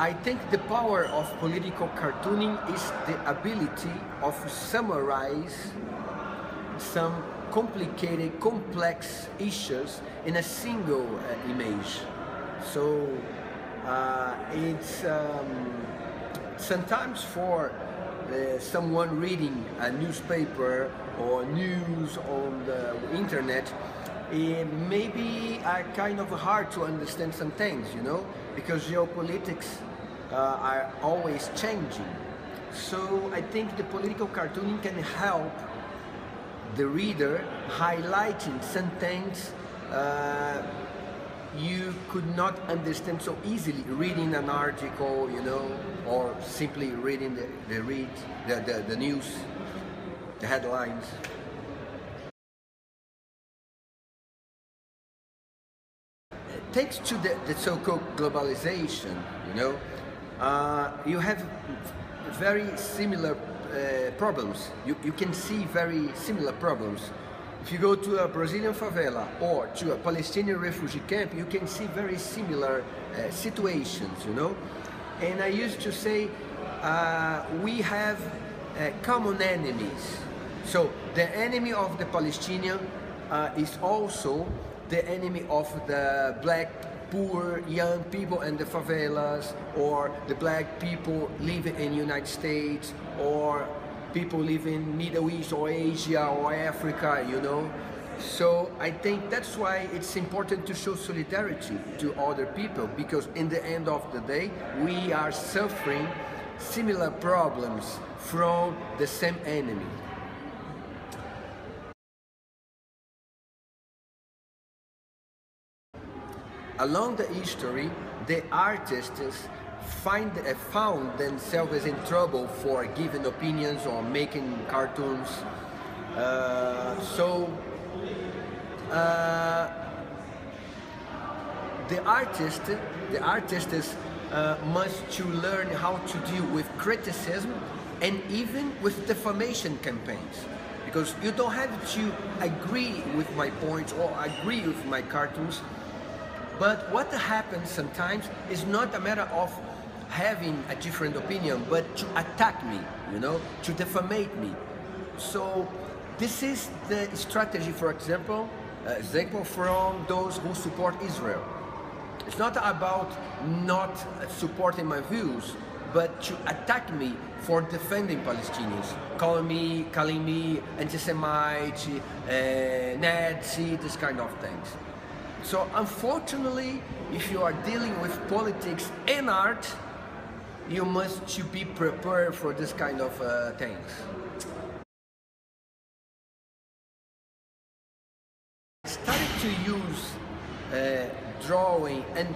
I think the power of political cartooning is the ability of summarize some complicated, complex issues in a single image. So it's sometimes for someone reading a newspaper or news on the internet, it may be kind of hard to understand some things, you know, because geopolitics are always changing. So I think the political cartooning can help the reader highlighting some things you could not understand so easily reading an article, you know, or simply reading the news, the headlines. Thanks to the so-called globalization, you know, you have very similar problems. You can see very similar problems. If you go to a Brazilian favela or to a Palestinian refugee camp, you can see very similar situations, you know. And I used to say we have common enemies. So the enemy of the Palestinian is also the enemy of the black, poor, young people in the favelas, or the black people living in the United States, or people live in Middle East or Asia or Africa, you know. So I think that's why it's important to show solidarity to other people, because in the end of the day, we are suffering similar problems from the same enemy. Along the history, the artists found themselves in trouble for giving opinions or making cartoons. The artists must to learn how to deal with criticism and even with defamation campaigns, because you don't have to agree with my points or agree with my cartoons. But what happens sometimes is not a matter of having a different opinion, but to attack me, you know, to defamate me. So this is the strategy, for example, from those who support Israel. It's not about not supporting my views, but to attack me for defending Palestinians, calling me anti-Semite, Nazi, this kind of things. So unfortunately, if you are dealing with politics and art, you must be prepared for this kind of things. I started to use drawing and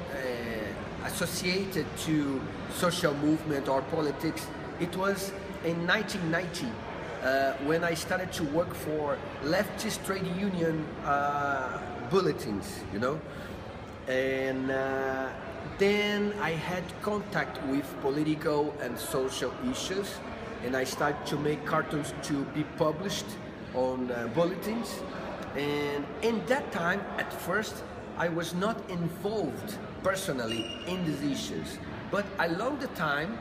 associated to social movement or politics. It was in 1990 when I started to work for leftist trade union bulletins, you know, and then I had contact with political and social issues, and I started to make cartoons to be published on bulletins. And in that time, at first, I was not involved personally in these issues, but along the time,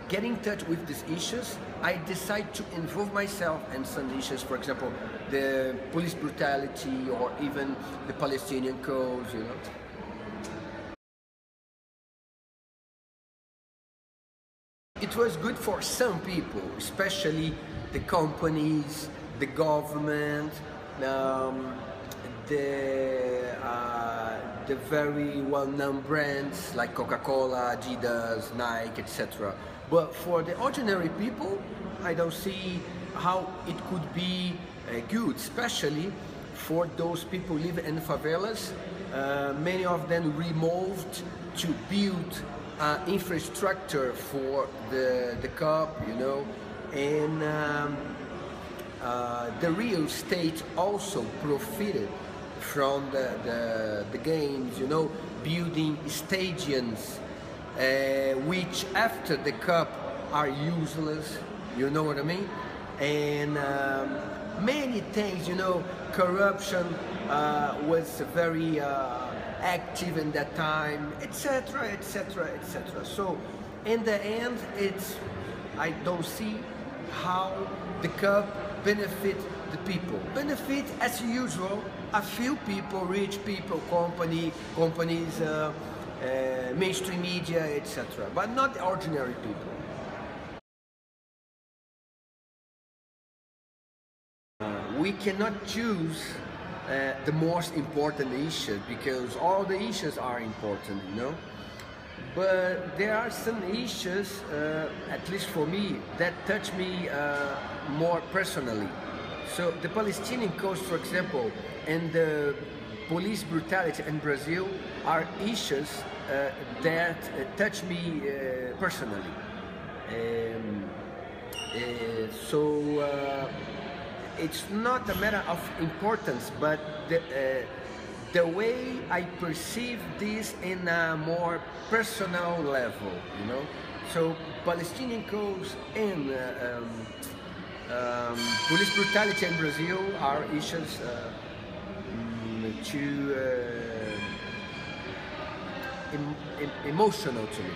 getting in touch with these issues, I decided to involve myself in some issues, for example, the police brutality or even the Palestinian cause, you know. It was good for some people, especially the companies, the government, the very well-known brands like Coca-Cola, Adidas, Nike, etc. But for the ordinary people, I don't see how it could be good, especially for those people living in favelas. Many of them removed to build infrastructure for the cup, you know, and the real estate also profited from the games, you know, building stadiums which after the cup are useless, you know what I mean? And many things, you know, corruption was very active in that time, etc., etc., etc. So in the end, I don't see how the cup benefit the people. Benefit, as usual, a few people, rich people, companies, mainstream media, etc., but not ordinary people. We cannot choose the most important issues, because all the issues are important, you know. But there are some issues, at least for me, that touch me more personally. So the Palestinian cause, for example, and the police brutality in Brazil are issues that touch me personally. It's not a matter of importance, but the way I perceive this in a more personal level, you know. So Palestinian cause and police brutality in Brazil are issues too emotional to me.